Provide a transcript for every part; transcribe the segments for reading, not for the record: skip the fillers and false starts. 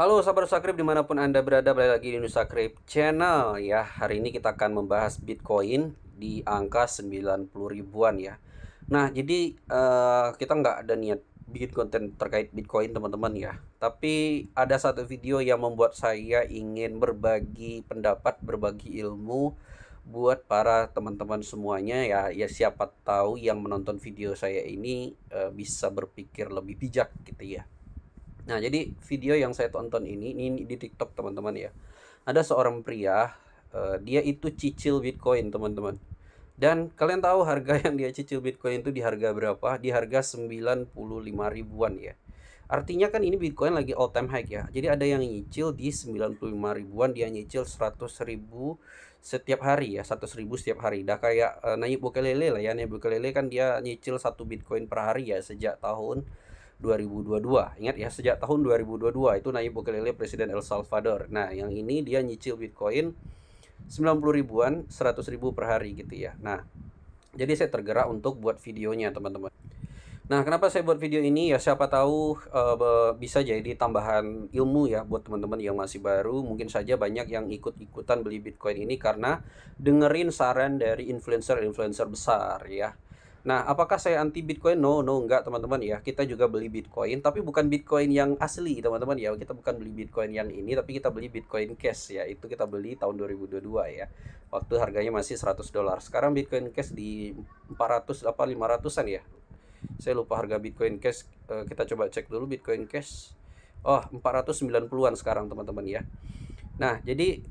Halo sahabat Nusakrip dimanapun Anda berada, balik lagi di Nusakrip Channel ya. Hari ini kita akan membahas Bitcoin di angka 90 ribuan ya. Nah jadi kita nggak ada niat bikin konten terkait Bitcoin teman-teman ya. Tapi ada satu video yang membuat saya ingin berbagi pendapat, berbagi ilmu buat para teman-teman semuanya ya. Ya siapa tahu yang menonton video saya ini bisa berpikir lebih bijak gitu ya. Nah, jadi video yang saya tonton ini di TikTok teman-teman ya. Ada seorang pria, dia itu cicil Bitcoin teman-teman. Dan kalian tahu harga yang dia cicil Bitcoin itu di harga berapa? Di harga 95 ribuan ya. Artinya kan ini Bitcoin lagi all time high ya. Jadi ada yang nyicil di 95 ribuan, dia nyicil 100 ribu setiap hari ya, 100 ribu setiap hari. Dah kayak Nayib Bukele lah ya. Nayib Bukele kan dia nyicil satu Bitcoin per hari ya sejak tahun 2022. Ingat ya, sejak tahun 2022 itu Nayib Bukele presiden El Salvador. Nah, yang ini dia nyicil Bitcoin 90 ribuan, 100 ribu per hari gitu ya. Nah, jadi saya tergerak untuk buat videonya teman-teman. Nah, kenapa saya buat video ini ya, siapa tahu bisa jadi tambahan ilmu ya buat teman-teman yang masih baru. Mungkin saja banyak yang ikut-ikutan beli Bitcoin ini karena dengerin saran dari influencer-influencer besar ya. Nah, apakah saya anti Bitcoin? No, no, enggak teman-teman ya. Kita juga beli Bitcoin, tapi bukan Bitcoin yang asli teman-teman ya. Kita bukan beli Bitcoin yang ini, tapi kita beli Bitcoin cash ya. Itu kita beli tahun 2022 ya. Waktu harganya masih $100. Sekarang Bitcoin cash di 400 apa 500-an ya. Saya lupa harga Bitcoin cash. Kita coba cek dulu Bitcoin cash. Oh, 490-an sekarang teman-teman ya. Nah, jadi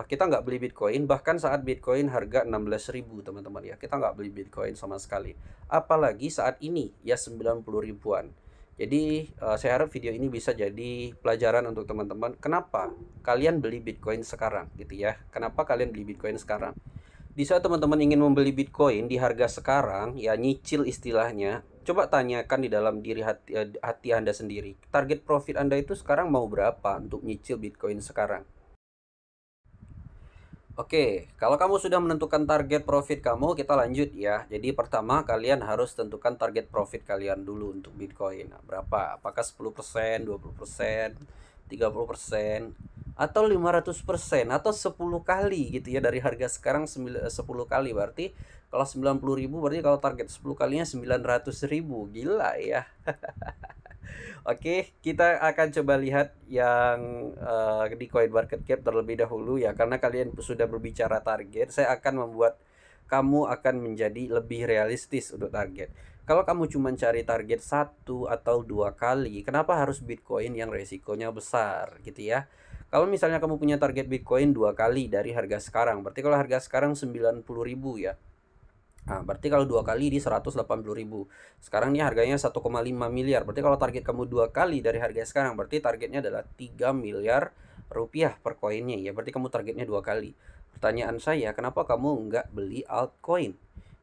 kita nggak beli Bitcoin bahkan saat Bitcoin harga 16 ribu teman-teman ya. Kita nggak beli Bitcoin sama sekali. Apalagi saat ini ya 90 ribuan. Jadi saya harap video ini bisa jadi pelajaran untuk teman-teman. Kenapa kalian beli Bitcoin sekarang gitu ya? Kenapa kalian beli Bitcoin sekarang? Di saat teman-teman ingin membeli Bitcoin di harga sekarang, ya nyicil istilahnya, coba tanyakan di dalam diri hati Anda sendiri. Target profit Anda itu sekarang mau berapa untuk nyicil Bitcoin sekarang? Oke, kalau kamu sudah menentukan target profit kamu, kita lanjut ya. Jadi pertama kalian harus tentukan target profit kalian dulu untuk Bitcoin. Nah, berapa? Apakah 10%, 20%, 30%, atau 500%, atau 10 kali gitu ya dari harga sekarang 10 kali. Berarti kalau 90 ribu, berarti kalau target 10 kalinya 900 ribu. Gila ya. Oke, kita akan coba lihat yang di Coin Market Cap terlebih dahulu ya. Karena kalian sudah berbicara target, saya akan membuat kamu akan menjadi lebih realistis untuk target. Kalau kamu cuma cari target satu atau dua kali, kenapa harus Bitcoin yang resikonya besar gitu ya? Kalau misalnya kamu punya target Bitcoin dua kali dari harga sekarang, berarti kalau harga sekarang 90 ribu ya. Nah, berarti kalau dua kali di 180 ribu. Sekarang ini harganya 1,5 miliar. Berarti kalau target kamu dua kali dari harga sekarang, berarti targetnya adalah 3 miliar rupiah per koinnya ya. Berarti kamu targetnya dua kali. Pertanyaan saya, kenapa kamu nggak beli altcoin?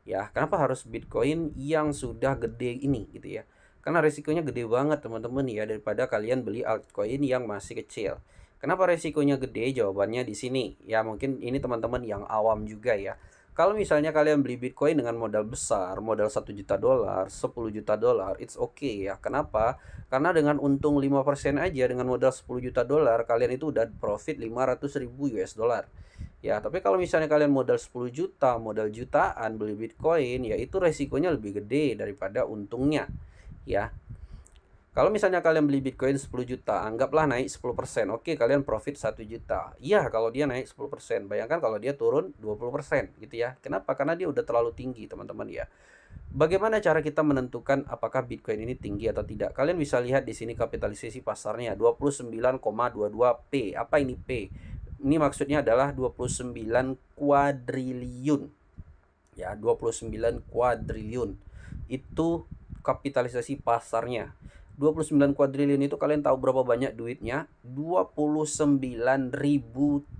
Ya, kenapa harus Bitcoin yang sudah gede ini gitu ya? Karena risikonya gede banget teman-teman ya daripada kalian beli altcoin yang masih kecil. Kenapa risikonya gede? Jawabannya di sini. Ya, mungkin ini teman-teman yang awam juga ya. Kalau misalnya kalian beli Bitcoin dengan modal besar, modal 1 juta dolar, 10 juta dolar, it's okay ya. Kenapa? Karena dengan untung 5% aja dengan modal 10 juta dolar, kalian itu udah profit 500 ribu US dollar. Ya, tapi kalau misalnya kalian modal 10 juta, modal jutaan beli Bitcoin, ya itu resikonya lebih gede daripada untungnya. Ya, kalau misalnya kalian beli Bitcoin 10 juta, anggaplah naik 10%. Oke, kalian profit 1 juta. Iya, kalau dia naik 10%. Bayangkan kalau dia turun 20% gitu ya. Kenapa? Karena dia udah terlalu tinggi, teman-teman ya. Bagaimana cara kita menentukan apakah Bitcoin ini tinggi atau tidak? Kalian bisa lihat di sini kapitalisasi pasarnya 29,22 P. Apa ini P? Ini maksudnya adalah 29 kuadriliun. Ya, 29 kuadriliun. Itu kapitalisasi pasarnya. 29 kuadriliun itu kalian tahu berapa banyak duitnya? 29.000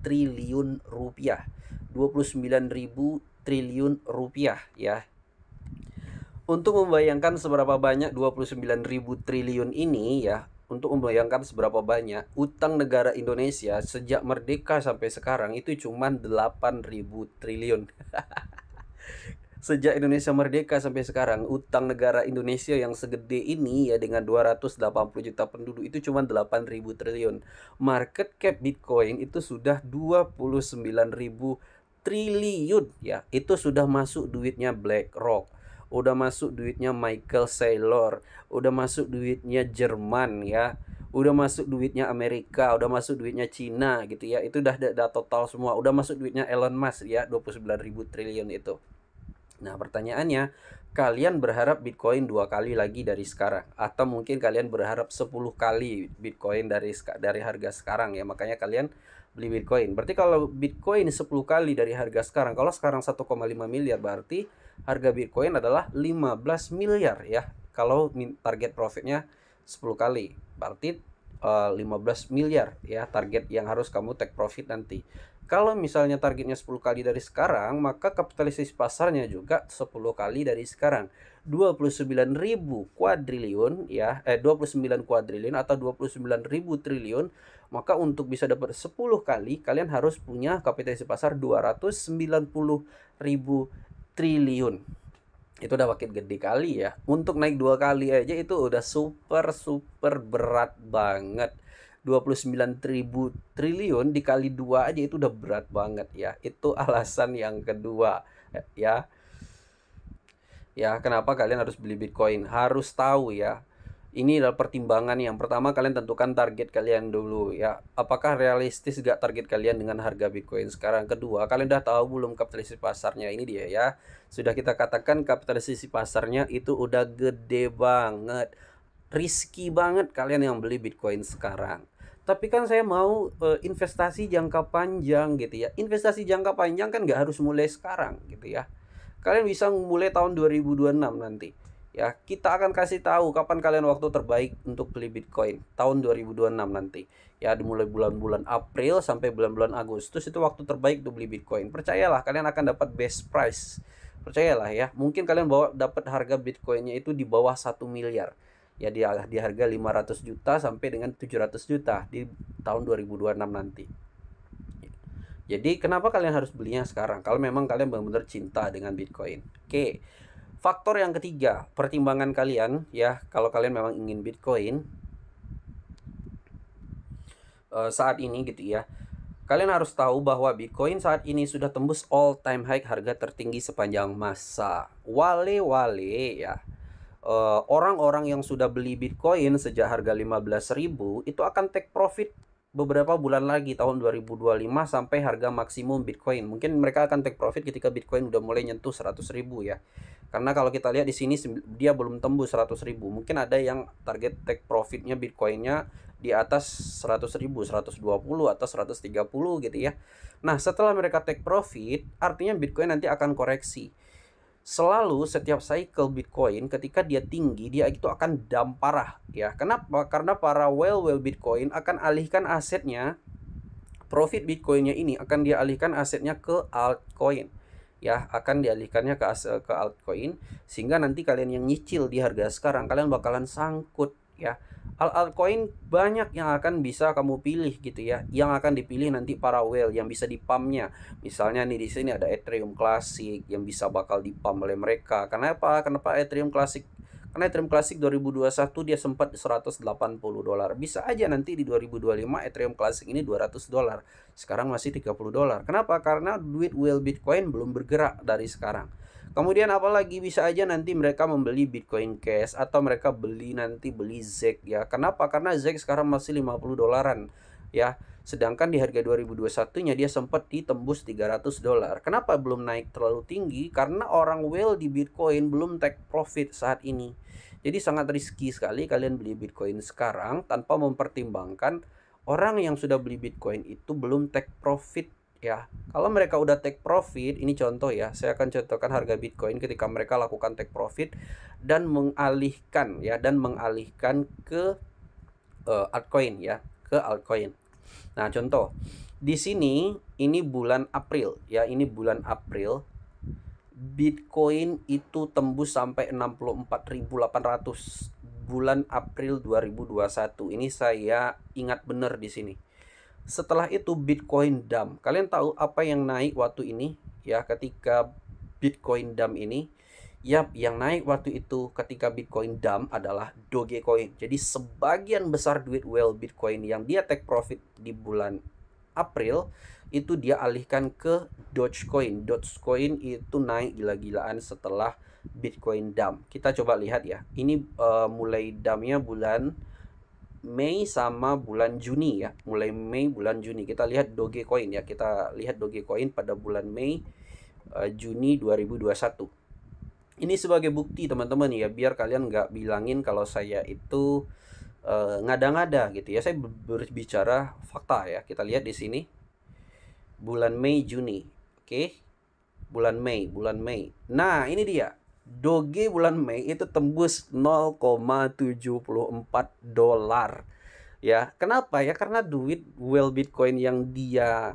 triliun rupiah. 29.000 triliun rupiah ya. Untuk membayangkan seberapa banyak 29.000 triliun ini ya, untuk membayangkan seberapa banyak utang negara Indonesia sejak merdeka sampai sekarang itu cuma 8.000 triliun. Sejak Indonesia merdeka sampai sekarang, utang negara Indonesia yang segede ini ya dengan 280 juta penduduk itu cuma 8.000 triliun. Market cap Bitcoin itu sudah 29.000 triliun ya. Itu sudah masuk duitnya BlackRock, udah masuk duitnya Michael Saylor, udah masuk duitnya Jerman ya. Udah masuk duitnya Amerika, udah masuk duitnya Cina gitu ya. Itu udah total semua. Udah masuk duitnya Elon Musk ya, 29.000 triliun itu. Nah, pertanyaannya, kalian berharap Bitcoin 2 kali lagi dari sekarang, atau mungkin kalian berharap 10 kali Bitcoin dari harga sekarang ya. Makanya kalian beli Bitcoin. Berarti kalau Bitcoin 10 kali dari harga sekarang, kalau sekarang 1,5 miliar, berarti harga Bitcoin adalah 15 miliar ya. Kalau target profitnya 10 kali, berarti 15 miliar ya target yang harus kamu take profit nanti. Kalau misalnya targetnya 10 kali dari sekarang, maka kapitalisasi pasarnya juga 10 kali dari sekarang. 29.000 kuadriliun ya, 29 kuadriliun atau 29.000 triliun. Maka untuk bisa dapat 10 kali, kalian harus punya kapitalisasi pasar 290.000 triliun. Itu udah makin gede kali ya. Untuk naik 2 kali aja itu udah super berat banget. 29.000 triliun dikali 2 aja itu udah berat banget ya. Itu alasan yang kedua ya. Ya, kenapa kalian harus beli Bitcoin? Harus tahu ya. Ini adalah pertimbangan yang pertama, kalian tentukan target kalian dulu ya. Apakah realistis gak target kalian dengan harga Bitcoin sekarang? Kedua, kalian udah tahu belum kapitalisasi pasarnya? Ini dia ya. Sudah kita katakan kapitalisasi pasarnya itu udah gede banget. Risky banget kalian yang beli Bitcoin sekarang. Tapi kan saya mau investasi jangka panjang gitu ya. Investasi jangka panjang kan gak harus mulai sekarang gitu ya. Kalian bisa mulai tahun 2026 nanti. Ya, kita akan kasih tahu kapan kalian waktu terbaik untuk beli Bitcoin tahun 2026 nanti. Ya, dimulai bulan-bulan April sampai bulan-bulan Agustus itu waktu terbaik untuk beli Bitcoin. Percayalah, kalian akan dapat best price. Percayalah ya, mungkin kalian dapat harga Bitcoinnya itu di bawah 1 miliar. Ya, di harga 500 juta sampai dengan 700 juta di tahun 2026 nanti. Jadi, kenapa kalian harus belinya sekarang? Kalau memang kalian benar-benar cinta dengan Bitcoin. Oke. Faktor yang ketiga, pertimbangan kalian ya, kalau kalian memang ingin Bitcoin saat ini gitu ya. Kalian harus tahu bahwa Bitcoin saat ini sudah tembus all time high harga tertinggi sepanjang masa. Wale-wale ya. Orang-orang yang sudah beli Bitcoin sejak harga 15.000 itu akan take profit beberapa bulan lagi tahun 2025 sampai harga maksimum Bitcoin. Mungkin mereka akan take profit ketika Bitcoin udah mulai nyentuh 100.000 ya. Karena kalau kita lihat di sini dia belum tembus 100.000. Mungkin ada yang target take profitnya Bitcoinnya di atas 100.000, 120 atau 130 gitu ya. Nah, setelah mereka take profit, artinya Bitcoin nanti akan koreksi. Selalu setiap cycle Bitcoin ketika dia tinggi, dia itu akan dump parah ya. Kenapa? Karena para whale Bitcoin akan alihkan asetnya, profit Bitcoinnya ini akan dia alihkan asetnya ke altcoin ya, akan dialihkannya ke altcoin, sehingga nanti kalian yang nyicil di harga sekarang kalian bakalan sangkut ya. Altcoin banyak yang akan bisa kamu pilih gitu ya, yang akan dipilih nanti para whale yang bisa dipamnya. Misalnya nih di sini ada Ethereum Classic yang bisa bakal dipam oleh mereka. Kenapa Ethereum Classic? Karena Ethereum Classic 2021 dia sempat $180. Bisa aja nanti di 2025 Ethereum Classic ini $200. Sekarang masih $30. Kenapa? Karena duit whale Bitcoin belum bergerak dari sekarang. Kemudian apalagi bisa aja nanti mereka membeli Bitcoin Cash atau mereka beli ZEC ya. Kenapa? Karena ZEC sekarang masih $50 ya. Sedangkan di harga 2021-nya dia sempat ditembus $300. Kenapa belum naik terlalu tinggi? Karena orang whale di Bitcoin belum take profit saat ini. Jadi sangat risky sekali kalian beli Bitcoin sekarang tanpa mempertimbangkan orang yang sudah beli Bitcoin itu belum take profit ya. Kalau mereka udah take profit, ini contoh ya, saya akan contohkan harga Bitcoin ketika mereka lakukan take profit dan mengalihkan ke altcoin ya, ke altcoin. Nah, contoh di sini ini bulan April ya, ini bulan April Bitcoin itu tembus sampai 64.800 bulan April 2021. Ini saya ingat benar di sini. Setelah itu Bitcoin dump. Kalian tahu apa yang naik waktu ini ya, ketika Bitcoin dump ini. Yap, yang naik waktu itu ketika Bitcoin dump adalah Dogecoin. Jadi sebagian besar duit whale Bitcoin yang dia take profit di bulan April itu dia alihkan ke Dogecoin. Dogecoin itu naik gila-gilaan setelah Bitcoin dump. Kita coba lihat ya. Ini mulai dumpnya bulan Mei sama bulan Juni ya. Mulai Mei bulan Juni. Kita lihat Dogecoin ya. Kita lihat Dogecoin pada bulan Mei Juni 2021. Ini sebagai bukti teman-teman ya, biar kalian nggak bilangin kalau saya itu ngada-ngada gitu ya. Saya berbicara fakta ya. Kita lihat di sini bulan Mei Juni. Oke. Bulan Mei. Nah, ini dia. Doge bulan Mei itu tembus 0,74 dolar. Ya, kenapa ya? Karena duit whale Bitcoin yang dia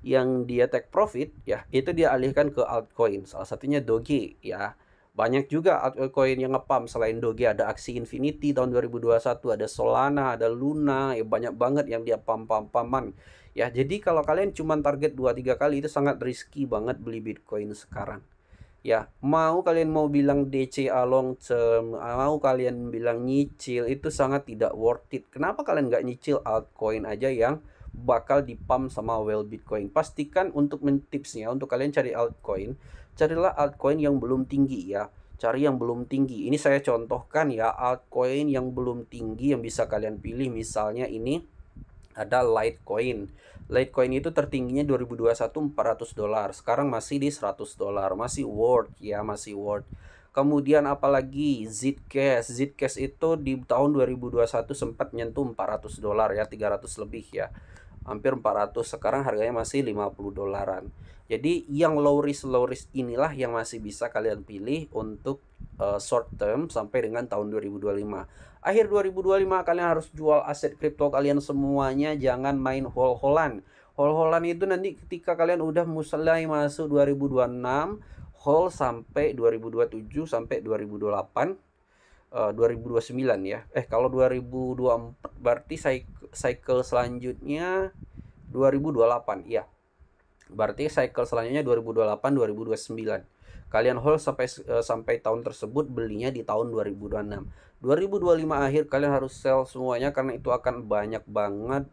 yang dia take profit ya, itu dia alihkan ke altcoin, salah satunya Doge ya. Banyak juga altcoin yang ngepump selain Doge, ada Axie Infinity tahun 2021, ada Solana, ada Luna, ya banyak banget yang dia pump-pump-pumpan ya. Jadi kalau kalian cuma target 2-3 kali itu sangat risky banget beli Bitcoin sekarang. Ya, kalian mau bilang DCA long term, mau kalian bilang nyicil, itu sangat tidak worth it. Kenapa kalian nggak nyicil altcoin aja yang bakal dipump sama whale Bitcoin? Pastikan untuk tipsnya, untuk kalian cari altcoin, carilah altcoin yang belum tinggi ya. Cari yang belum tinggi. Ini saya contohkan ya, altcoin yang belum tinggi yang bisa kalian pilih. Misalnya ini ada Litecoin. Litecoin itu tertingginya 2021 $400. Sekarang masih di $100. Masih worth ya, masih worth. Kemudian apalagi Zcash. Zcash itu di tahun 2021 sempat nyentuh $400 ya, 300 lebih ya. Hampir 400, sekarang harganya masih $50. Jadi yang low risk inilah yang masih bisa kalian pilih untuk short term sampai dengan tahun 2025. Akhir 2025 kalian harus jual aset kripto kalian semuanya, jangan main hold-holdan. Hold-holdan itu nanti ketika kalian udah mulai masuk 2026, hold sampai 2027 sampai 2028. 2029 ya. Kalau 2024 berarti cycle selanjutnya 2028 ya. Berarti cycle selanjutnya 2028 2029. Kalian hold sampai tahun tersebut, belinya di tahun 2026. 2025 akhir kalian harus sell semuanya karena itu akan banyak banget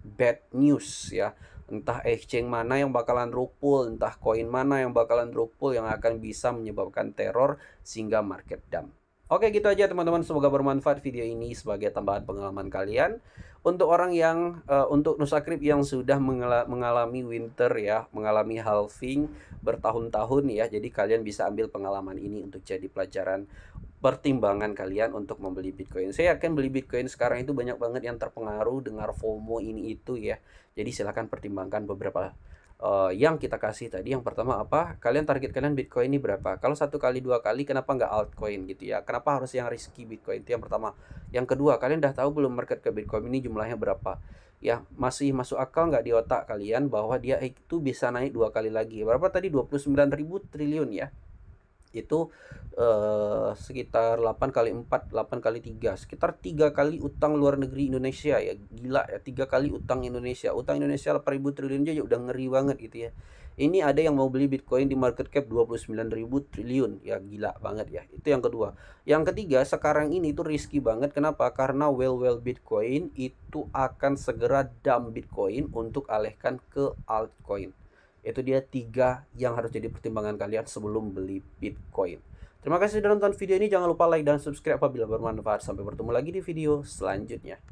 bad news ya. Entah exchange mana yang bakalan rupul, entah koin mana yang bakalan rupul yang akan bisa menyebabkan teror sehingga market dump. Oke, gitu aja teman-teman, semoga bermanfaat video ini sebagai tambahan pengalaman kalian. Untuk orang yang untuk Nusakrip yang sudah mengalami winter ya, mengalami halving bertahun-tahun ya, jadi kalian bisa ambil pengalaman ini untuk jadi pelajaran pertimbangan kalian untuk membeli Bitcoin. Saya yakin beli Bitcoin sekarang itu banyak banget yang terpengaruh dengar FOMO ini itu ya. Jadi silahkan pertimbangkan beberapa yang kita kasih tadi. Yang pertama apa? Kalian target kalian Bitcoin ini berapa? Kalau 1 kali 2 kali, kenapa nggak altcoin gitu ya? Kenapa harus yang risky Bitcoin? Itu yang pertama. Yang kedua, kalian udah tahu belum market ke Bitcoin ini jumlahnya berapa? Ya, masih masuk akal nggak di otak kalian bahwa dia itu bisa naik 2 kali lagi? Berapa tadi? 29.000 triliun ya. Itu sekitar 8 kali 4, 8 kali 3, sekitar 3 kali utang luar negeri Indonesia ya. Gila ya, 3 kali utang Indonesia. Utang Indonesia 8.000 triliun aja udah ngeri banget gitu ya. Ini ada yang mau beli Bitcoin di market cap 29.000 triliun ya, gila banget ya. Itu yang kedua. Yang ketiga, sekarang ini tuh risky banget. Kenapa? Karena whale Bitcoin itu akan segera dump Bitcoin untuk alihkan ke altcoin. Itu dia 3 yang harus jadi pertimbangan kalian sebelum beli Bitcoin. Terima kasih sudah nonton video ini. Jangan lupa like dan subscribe apabila bermanfaat. Sampai bertemu lagi di video selanjutnya.